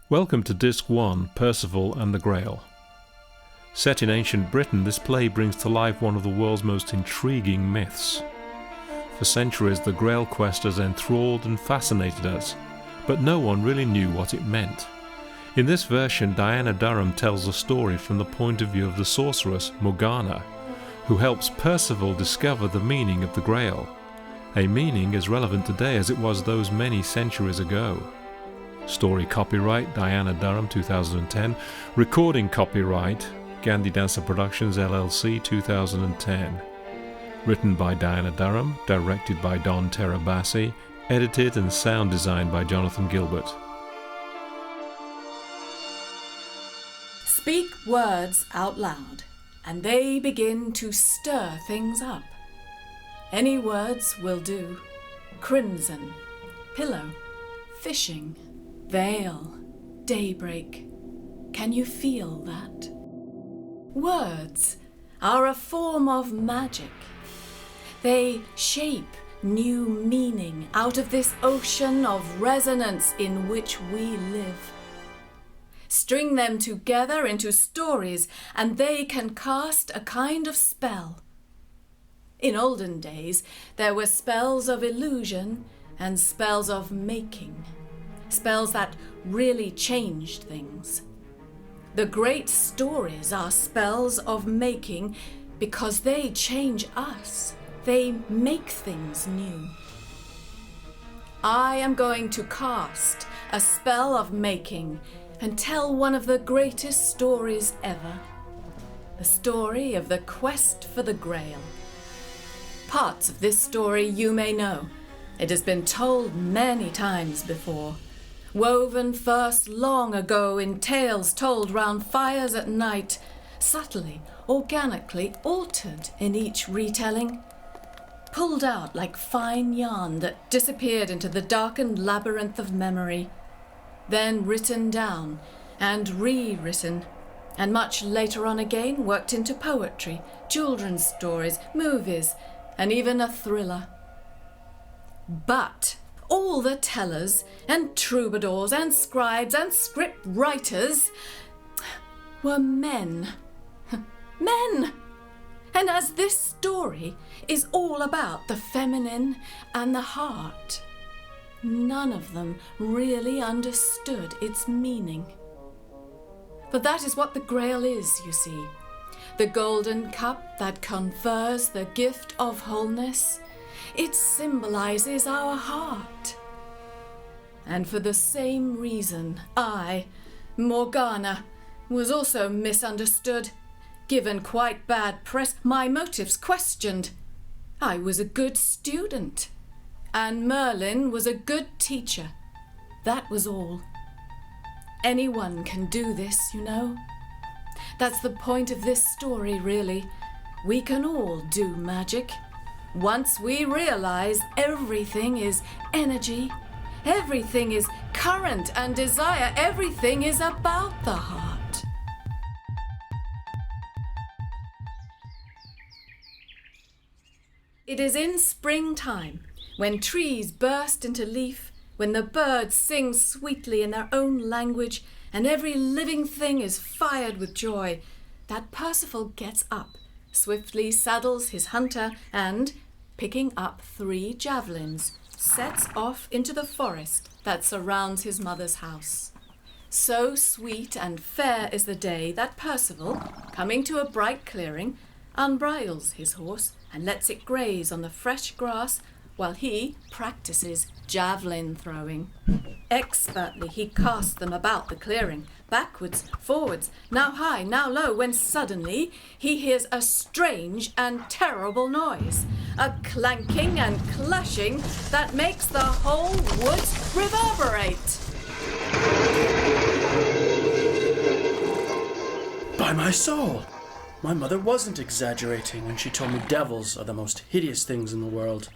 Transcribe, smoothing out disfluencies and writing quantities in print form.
Welcome to Disc 1, Perceval and the Grail. Set in ancient Britain, this play brings to life one of the world's most intriguing myths. For centuries, the Grail Quest has enthralled and fascinated us, but no one really knew what it meant. In this version, Durham tells the story from the point of view of the sorceress, Morgana, who helps Perceval discover the meaning of the Grail, a meaning as relevant today as it was those many centuries ago. Story copyright Durham 2010, recording copyright Gandhi Dancer Productions LLC 2010. Written by Durham, directed by Tirabassi, edited and sound designed by Jonathan Guilbert. Speak words out loud, and they begin to stir things up. Any words will do. Crimson, pillow, fishing, veil, daybreak. Can you feel that? Words are a form of magic. They shape new meaning out of this ocean of resonance in which we live. String them together into stories, and they can cast a kind of spell. In olden days, there were spells of illusion and spells of making. Spells that really changed things. The great stories are spells of making because they change us. They make things new. I am going to cast a spell of making and tell one of the greatest stories ever. The story of the quest for the Grail. Parts of this story you may know. It has been told many times before. Woven first long ago in tales told round fires at night, subtly, organically altered in each retelling, pulled out like fine yarn that disappeared into the darkened labyrinth of memory, then written down and rewritten, and much later on again worked into poetry, children's stories, movies, and even a thriller. But all the tellers and troubadours and scribes and script writers were men. Men! And as this story is all about the feminine and the heart, none of them really understood its meaning. But that is what the Grail is, you see. The golden cup that confers the gift of wholeness. It symbolizes our heart. And for the same reason, I, Morgana, was also misunderstood, given quite bad press, my motives questioned. I was a good student, and Merlin was a good teacher. That was all. Anyone can do this, you know. That's the point of this story, really. We can all do magic. Once we realize everything is energy, everything is current and desire, everything is about the heart. It is in springtime, when trees burst into leaf, when the birds sing sweetly in their own language, and every living thing is fired with joy, that Perceval gets up, swiftly saddles his hunter, and, picking up 3 javelins, sets off into the forest that surrounds his mother's house. So sweet and fair is the day that Perceval, coming to a bright clearing, unbridles his horse and lets it graze on the fresh grass while he practices javelin throwing. Expertly he casts them about the clearing, backwards, forwards, now high, now low, when suddenly he hears a strange and terrible noise, a clanking and clashing that makes the whole woods reverberate. By my soul! My mother wasn't exaggerating when she told me devils are the most hideous things in the world.